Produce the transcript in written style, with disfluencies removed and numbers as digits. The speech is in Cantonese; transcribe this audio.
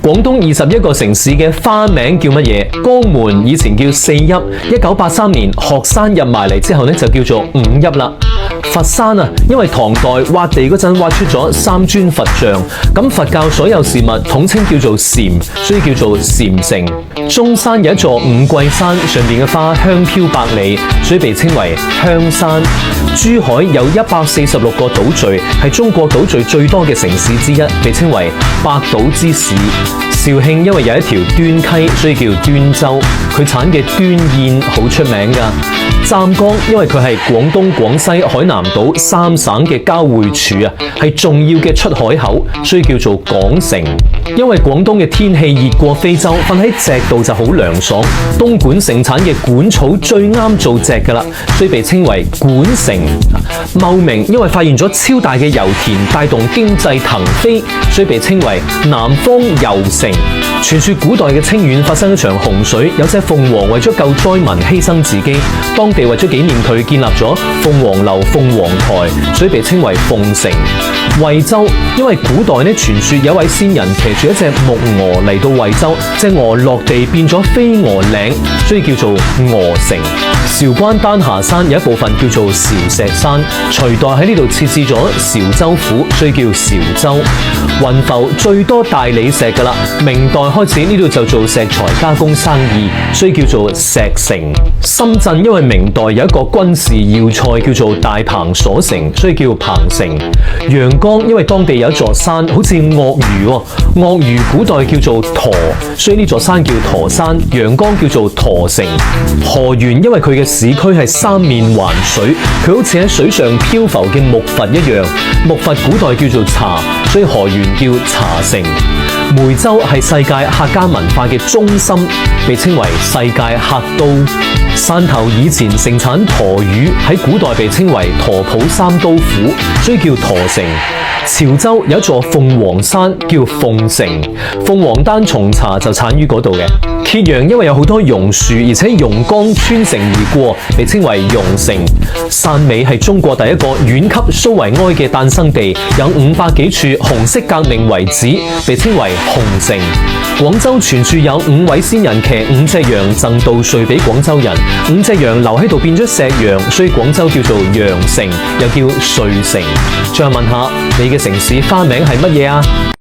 廣東21個城市嘅花名叫乜嘢？江門以前叫四邑，1983年學山入埋嚟之後呢，就叫做五邑啦。佛山啊，因為唐代挖地嗰陣挖出咗三尊佛像，咁佛教所有事物統稱叫做禪，所以叫做禪城。中山有一座五桂山，上邊嘅花香飄百里，所以被稱為香山。珠海有146個島嶼，係中國島嶼最多嘅城市之一，被稱為百島之市。肇慶因為有一條端溪，所以叫端州，佢產嘅端硯好出名㗎。湛江因為佢係廣東、廣西、海南島三省嘅交匯處啊，係重要嘅出海口，所以叫做港城。因為廣東嘅天氣熱過非洲，瞓喺席度就好涼爽。東莞盛產嘅莞草最啱做席㗎啦，所以被稱為莞城。茂名因為發現咗超大嘅油田，帶動經濟騰飛，所以被稱為南方油城。傳說古代嘅清遠發生一場洪水，有隻鳳凰為咗救災民犧牲自己，當地為咗紀念佢建立咗鳳凰樓、鳳凰台，所以被稱為鳳城。惠州因為古代傳說有位仙人騎住一隻木鵝嚟到惠州，隻鵝落地變咗飛鵝嶺，所以叫做鵝城。韶關丹霞山有一部分叫做韶石山，隋代喺呢度設置咗韶州府，所以叫韶州。雲浮最多大理石㗎啦，明代開始呢度就做石材加工生意，所以叫做石城。深圳因為明代有一個軍事要塞叫做大鵬鎖城，所以叫鵬城。陽江因為當地有一座山好似鱷魚喎，鱷魚古代叫做駝，所以呢座山叫駝山，陽江叫做駝城。河源因為佢嘅市區係三面環水，佢好似喺水上漂浮嘅木筏一樣，木筏古代叫做茶，所以河源叫茶城。梅州係世界客家文化嘅中心，被稱為世界客都。汕頭以前盛產駝魚，喺古代被稱為駝浦三都府，所以叫駝城。潮州有一座鳳凰山叫鳳城，鳳凰單叢茶就產於嗰度嘅。揭陽因為有好多榕樹，而且榕江穿城而過，被稱為榕城。汕尾係中國第一個縣級蘇維埃嘅誕生地，有500幾處紅色革命遺址，被稱為紅城。廣州傳說有5位仙人騎5隻羊贈稻穗俾廣州人，5隻羊留喺度變咗石羊，所以廣州叫做羊城，又叫穗城。最後問下你嘅城市花名係乜嘢啊？